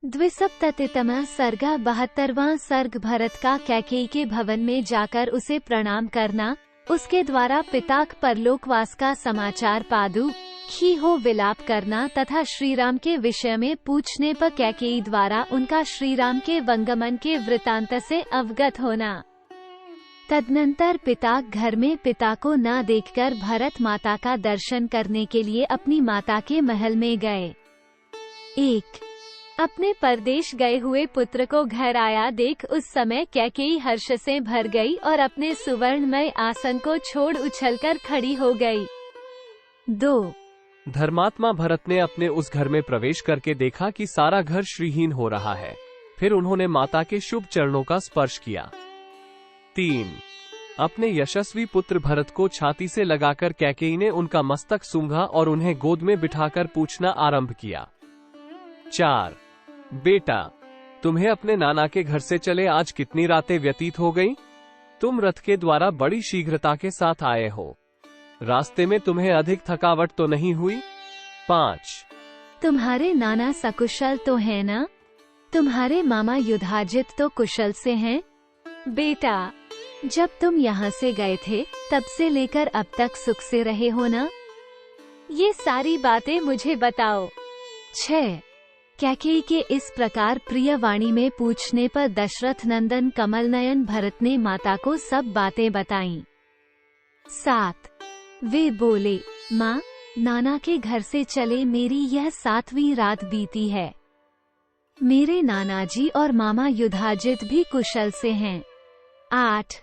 द्विसप्ततितमः सर्ग 72वां सर्ग भरत का कैकेयी के भवन में जाकर उसे प्रणाम करना, उसके द्वारा पिता परलोकवास का समाचार पादु ही हो विलाप करना तथा श्रीराम के विषय में पूछने पर कैकेयी द्वारा उनका श्रीराम के वंगमन के वृतांत से अवगत होना। तदनंतर पिता घर में पिता को न देखकर भरत माता का दर्शन करने के लिए अपनी माता के महल में गए। अपने परदेश गए हुए पुत्र को घर आया देख उस समय कैकेयी हर्ष से भर गई और अपने सुवर्णमय आसन को छोड़ उछलकर खड़ी हो गई। 2 धर्मात्मा भरत ने अपने उस घर में प्रवेश करके देखा कि सारा घर श्रीहीन हो रहा है। फिर उन्होंने माता के शुभ चरणों का स्पर्श किया। 3 अपने यशस्वी पुत्र भरत को छाती से लगाकर कैकेयी ने उनका मस्तक सूंघा और उन्हें गोद में बिठाकर पूछना आरंभ किया। 4 बेटा, तुम्हें अपने नाना के घर से चले आज कितनी रातें व्यतीत हो गईं? तुम रथ के द्वारा बड़ी शीघ्रता के साथ आए हो। रास्ते में तुम्हें अधिक थकावट तो नहीं हुई? 5 तुम्हारे नाना सकुशल तो है ना? तुम्हारे मामा युधाजित तो कुशल से हैं? बेटा, जब तुम यहाँ से गए थे तब से लेकर अब तक सुख से रहे हो ना? ये सारी बातें मुझे बताओ। 6 कैकेयी के इस प्रकार प्रिय वाणी में पूछने पर दशरथ नंदन कमल नयन भरत ने माता को सब बातें बताईं। 7 वे बोले, माँ, नाना के घर से चले मेरी यह 7वीं रात बीती है। मेरे नाना जी और मामा युधाजित भी कुशल से हैं। 8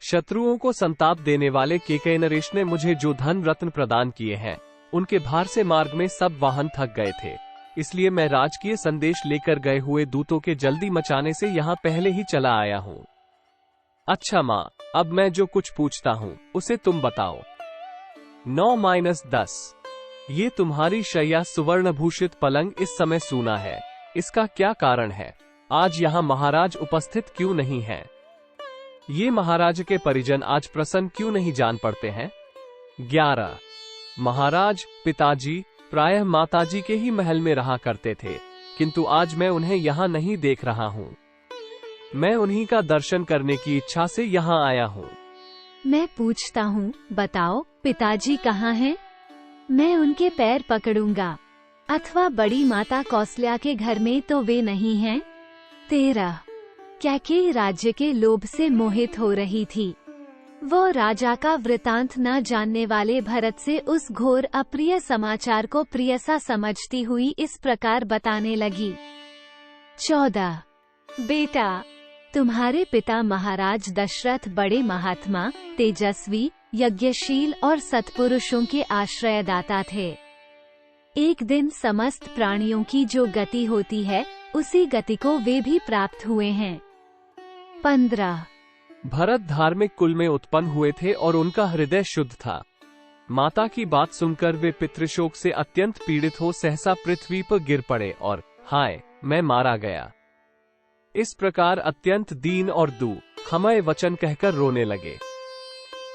शत्रुओं को संताप देने वाले केकय नरेश ने मुझे जो धन रत्न प्रदान किए हैं, उनके भार से मार्ग में सब वाहन थक गए थे, इसलिए मैं राजकीय संदेश लेकर गए हुए दूतों के जल्दी मचाने से यहाँ पहले ही चला आया हूँ। अच्छा माँ, अब मैं जो कुछ पूछता हूँ उसे तुम बताओ। 9-10 ये तुम्हारी शैया सुवर्ण भूषित पलंग इस समय सूना है, इसका क्या कारण है? आज यहाँ महाराज उपस्थित क्यों नहीं हैं? ये महाराज के परिजन आज प्रसन्न क्यों नहीं जान पड़ते हैं? 11 महाराज पिताजी प्रायः माताजी के ही महल में रहा करते थे, किंतु आज मैं उन्हें यहाँ नहीं देख रहा हूँ। मैं उन्हीं का दर्शन करने की इच्छा से यहाँ आया हूँ। मैं पूछता हूँ, बताओ पिताजी कहाँ हैं? मैं उनके पैर पकड़ूंगा। अथवा बड़ी माता कौसल्या के घर में तो वे नहीं हैं? 13 कैकेयी राज्य के लोभ से मोहित हो रही थी। वो राजा का वृतांत न जानने वाले भरत से उस घोर अप्रिय समाचार को प्रियसा समझती हुई इस प्रकार बताने लगी। 14 बेटा, तुम्हारे पिता महाराज दशरथ बड़े महात्मा, तेजस्वी, यज्ञशील और सत्पुरुषों के आश्रयदाता थे। एक दिन समस्त प्राणियों की जो गति होती है, उसी गति को वे भी प्राप्त हुए हैं। 15 भरत धार्मिक कुल में उत्पन्न हुए थे और उनका हृदय शुद्ध था। माता की बात सुनकर वे पितृशोक से अत्यंत पीड़ित हो सहसा पृथ्वी पर गिर पड़े और हाय, मैं मारा गया, इस प्रकार अत्यंत दीन और दुःखमय वचन कहकर रोने लगे।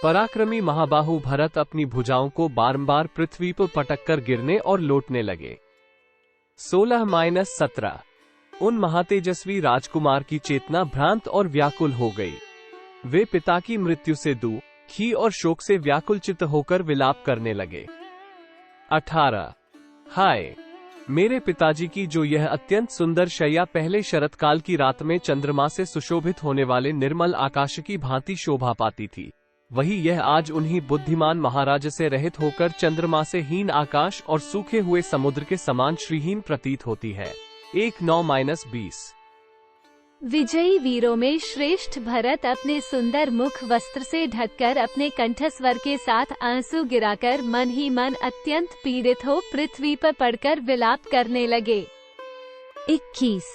पराक्रमी महाबाहु भरत अपनी भुजाओं को बारंबार पृथ्वी पर पटककर गिरने और लौटने लगे। 16-17 उन महातेजस्वी राजकुमार की चेतना भ्रांत और व्याकुल हो गई। वे पिता की मृत्यु से दुखी और शोक से व्याकुल चित्त होकर विलाप करने लगे। 18 हाय, मेरे पिताजी की जो यह अत्यंत सुंदर शैया पहले शरतकाल की रात में चंद्रमा से सुशोभित होने वाले निर्मल आकाश की भांति शोभा पाती थी, वही यह आज उन्हीं बुद्धिमान महाराज से रहित होकर चंद्रमा से हीन आकाश और सूखे हुए समुद्र के समान श्रीहीन प्रतीत होती है। 1-9-20 विजयी वीरों में श्रेष्ठ भरत अपने सुंदर मुख वस्त्र से ढककर अपने कंठस्वर के साथ आंसू गिराकर मन ही मन अत्यंत पीड़ित हो पृथ्वी पर पड़कर विलाप करने लगे। 21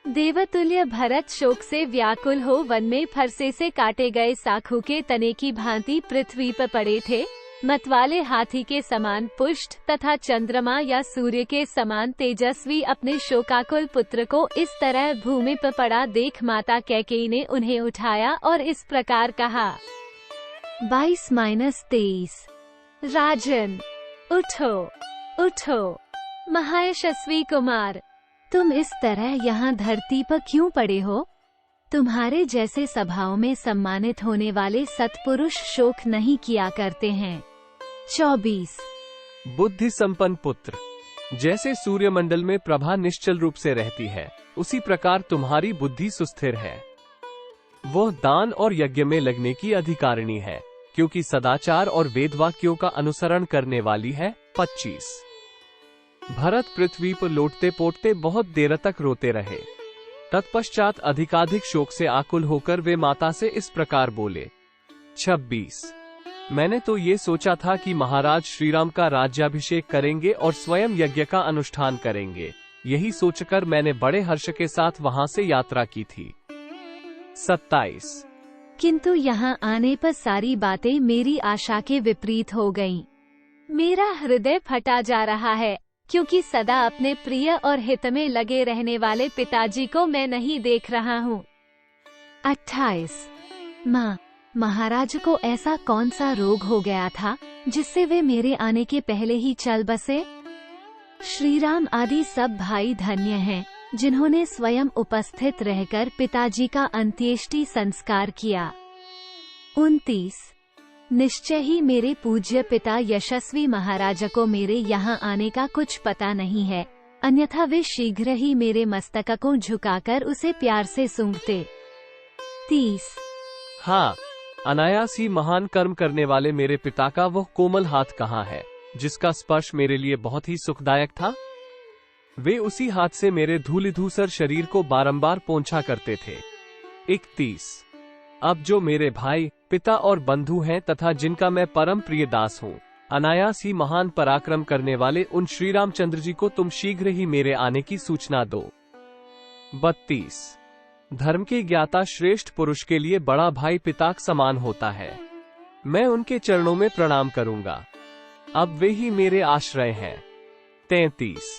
देवतुल्य भरत शोक से व्याकुल हो वन में फरसे से काटे गए साखू के तने की भांति पृथ्वी पर पड़े थे। मतवाले हाथी के समान पुष्ट तथा चंद्रमा या सूर्य के समान तेजस्वी अपने शोकाकुल पुत्र को इस तरह भूमि पर पड़ा देख माता कैकेयी ने उन्हें उठाया और इस प्रकार कहा। 22-23 राजन, उठो उठो, महायशस्वी कुमार, तुम इस तरह यहाँ धरती पर क्यों पड़े हो? तुम्हारे जैसे सभाओं में सम्मानित होने वाले सत्पुरुष शोक नहीं किया करते हैं। 24 बुद्धि संपन्न पुत्र, जैसे सूर्यमंडल में प्रभा निश्चल रूप से रहती है, उसी प्रकार तुम्हारी बुद्धि सुस्थिर है। वह दान और यज्ञ में लगने की अधिकारिणी है, क्योंकि सदाचार और वेद वाक्यों का अनुसरण करने वाली है। 25 भरत पृथ्वी पर लोटते पोटते बहुत देर तक रोते रहे। तत्पश्चात अधिकाधिक शोक से आकुल होकर वे माता से इस प्रकार बोले। 26 मैंने तो ये सोचा था कि महाराज श्रीराम का राज्याभिषेक करेंगे और स्वयं यज्ञ का अनुष्ठान करेंगे। यही सोचकर मैंने बड़े हर्ष के साथ वहां से यात्रा की थी। 27 किंतु यहाँ आने पर सारी बातें मेरी आशा के विपरीत हो गईं। मेरा हृदय फटा जा रहा है, क्योंकि सदा अपने प्रिय और हित में लगे रहने वाले पिताजी को मैं नहीं देख रहा हूँ। 28 माँ, महाराज को ऐसा कौन सा रोग हो गया था जिससे वे मेरे आने के पहले ही चल बसे? श्रीराम आदि सब भाई धन्य हैं, जिन्होंने स्वयं उपस्थित रहकर पिताजी का अंत्येष्टि संस्कार किया। 29 निश्चय ही मेरे पूज्य पिता यशस्वी महाराज को मेरे यहाँ आने का कुछ पता नहीं है, अन्यथा वे शीघ्र ही मेरे मस्तक को झुकाकर उसे प्यार से सूंघते। 30 हाँ, अनायास ही महान कर्म करने वाले मेरे पिता का वह कोमल हाथ कहाँ है, जिसका स्पर्श मेरे लिए बहुत ही सुखदायक था? वे उसी हाथ से मेरे धूलिधूसर शरीर को बारंबार पोंछा करते थे। 31 अब जो मेरे भाई, पिता और बंधु हैं तथा जिनका मैं परम प्रिय दास हूँ, अनायास ही महान पराक्रम करने वाले उन श्री रामचंद्र जी को तुम शीघ्र ही मेरे आने की सूचना दो। 32 धर्म के ज्ञाता श्रेष्ठ पुरुष के लिए बड़ा भाई पिता समान होता है। मैं उनके चरणों में प्रणाम करूंगा, अब वे ही मेरे आश्रय हैं। 33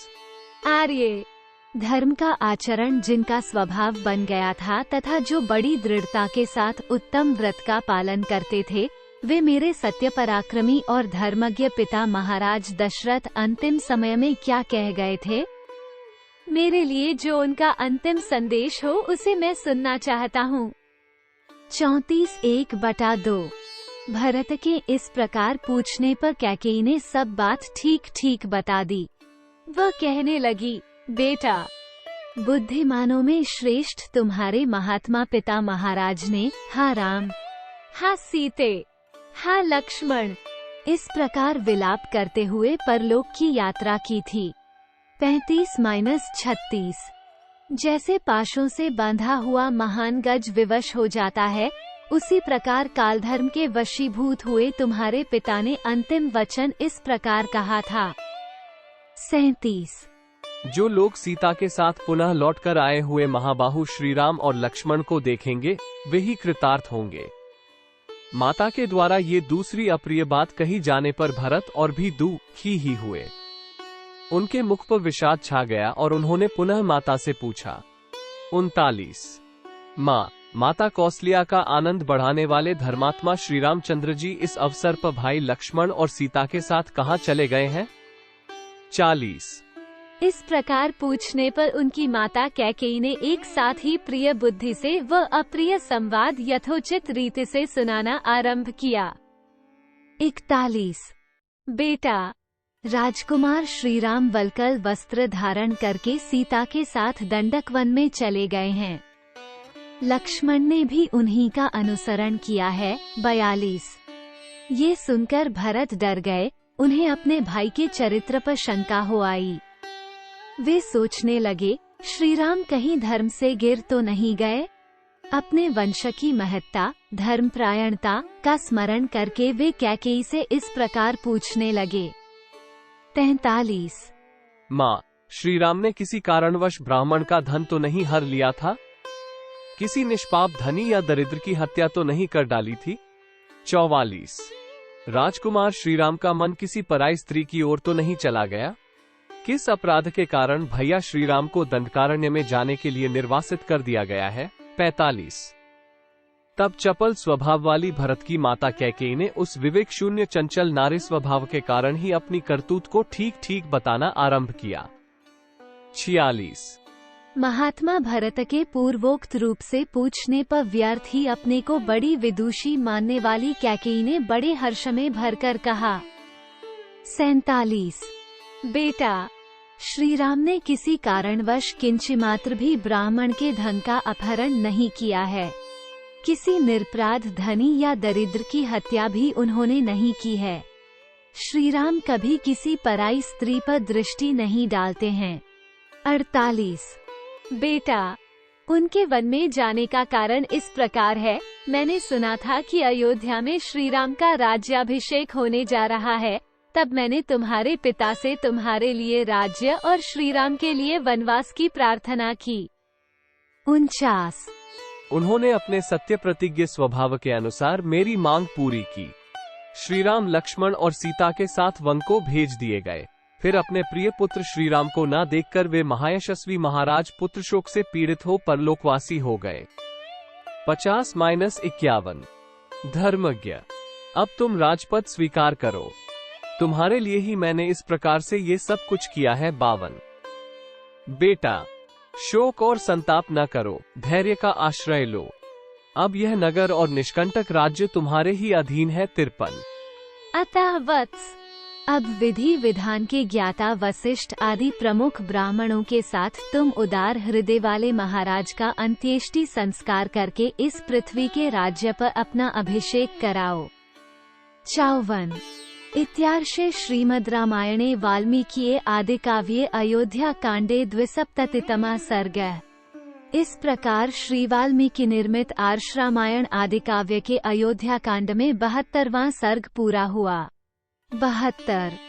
आर्य, धर्म का आचरण जिनका स्वभाव बन गया था तथा जो बड़ी दृढ़ता के साथ उत्तम व्रत का पालन करते थे, वे मेरे सत्य पराक्रमी और धर्मज्ञ पिता महाराज दशरथ अंतिम समय में क्या कह गए थे? मेरे लिए जो उनका अंतिम संदेश हो उसे मैं सुनना चाहता हूँ। 34 1/2 भरत के इस प्रकार पूछने पर कैकेयी ने सब बात ठीक ठीक बता दी। वह कहने लगी, बेटा, बुद्धिमानों में श्रेष्ठ तुम्हारे महात्मा पिता महाराज ने हा राम, हा सीते, हा लक्ष्मण इस प्रकार विलाप करते हुए परलोक की यात्रा की थी। 35-36 जैसे पाशों से बंधा हुआ महान गज विवश हो जाता है, उसी प्रकार कालधर्म के वशीभूत हुए तुम्हारे पिता ने अंतिम वचन इस प्रकार कहा था। 37 जो लोग सीता के साथ पुनः लौटकर आए हुए महाबाहु श्रीराम और लक्ष्मण को देखेंगे, वे ही कृतार्थ होंगे। माता के द्वारा ये दूसरी अप्रिय बात कही जाने पर भरत और भी दुखी ही हुए। उनके मुख पर विषाद छा गया और उन्होंने पुनः माता से पूछा। 39 माता कौशल्या का आनंद बढ़ाने वाले धर्मात्मा श्री रामचंद्र जी इस अवसर पर भाई लक्ष्मण और सीता के साथ कहाँ चले गए हैं? 40 इस प्रकार पूछने पर उनकी माता कैकेयी ने एक साथ ही प्रिय बुद्धि से वह अप्रिय संवाद यथोचित रीति से सुनाना आरंभ किया। 41 बेटा, राजकुमार श्रीराम वल्कल वस्त्र धारण करके सीता के साथ दंडक वन में चले गए हैं। लक्ष्मण ने भी उन्हीं का अनुसरण किया है। 42 ये सुनकर भरत डर गए, उन्हें अपने भाई के चरित्र पर शंका हो आई। वे सोचने लगे, श्रीराम कहीं धर्म से गिर तो नहीं गए? अपने वंश की महत्ता, धर्मपरायणता का स्मरण करके वे कैकेयी से इस प्रकार पूछने लगे। 43 श्रीराम ने किसी कारणवश ब्राह्मण का धन तो नहीं हर लिया था? किसी निष्पाप धनी या दरिद्र की हत्या तो नहीं कर डाली थी? 44 राजकुमार श्रीराम का मन किसी पराई स्त्री की ओर तो नहीं चला गया? किस अपराध के कारण भैया श्रीराम को दंडकारण्य में जाने के लिए निर्वासित कर दिया गया है? 45 तब चपल स्वभाव वाली भरत की माता कैकेयी ने उस विवेक शून्य चंचल नारी स्वभाव के कारण ही अपनी करतूत को ठीक ठीक बताना आरंभ किया। 46। महात्मा भरत के पूर्वोक्त रूप से पूछने पर व्यर्थ ही अपने को बड़ी विदुषी मानने वाली कैकेयी ने बड़े हर्ष में भरकर कहा। 47। बेटा, श्री राम ने किसी कारणवश किंचिमात्र भी ब्राह्मण के धन का अपहरण नहीं किया है। किसी निरपराध धनी या दरिद्र की हत्या भी उन्होंने नहीं की है। श्री राम कभी किसी पराई स्त्री पर दृष्टि नहीं डालते हैं। 48। बेटा, उनके वन में जाने का कारण इस प्रकार है। मैंने सुना था कि अयोध्या में श्री राम का राज्याभिषेक होने जा रहा है। तब मैंने तुम्हारे पिता से तुम्हारे लिए राज्य और श्री राम के लिए वनवास की प्रार्थना की। 49। उन्होंने अपने सत्य प्रतिज्ञ स्वभाव के अनुसार मेरी मांग पूरी की। श्री राम लक्ष्मण और सीता के साथ वन को भेज दिए गए। फिर अपने प्रिय पुत्र श्री राम को न देखकर वे महायशस्वी महाराज पुत्र शोक से पीड़ित हो परलोकवासी हो गए। 50-51। धर्मज्ञ, अब तुम राजपद स्वीकार करो। तुम्हारे लिए ही मैंने इस प्रकार से ये सब कुछ किया है। 52। बेटा, शोक और संताप न करो, धैर्य का आश्रय लो। अब यह नगर और निष्कंटक राज्य तुम्हारे ही अधीन है। 53। अतः वत्स, अब विधि विधान के ज्ञाता वशिष्ठ आदि प्रमुख ब्राह्मणों के साथ तुम उदार हृदय वाले महाराज का अंत्येष्टि संस्कार करके इस पृथ्वी के राज्य पर अपना अभिषेक कराओ। 54। इत्यार्षे श्रीमद् रामायणे वाल्मीकिये आदिकाव्ये अयोध्या कांडे 270तमा सर्गः। इस प्रकार श्री वाल्मीकि निर्मित आर्ष रामायण आदिकाव्य के अयोध्या कांड में 72वां सर्ग पूरा हुआ। 72।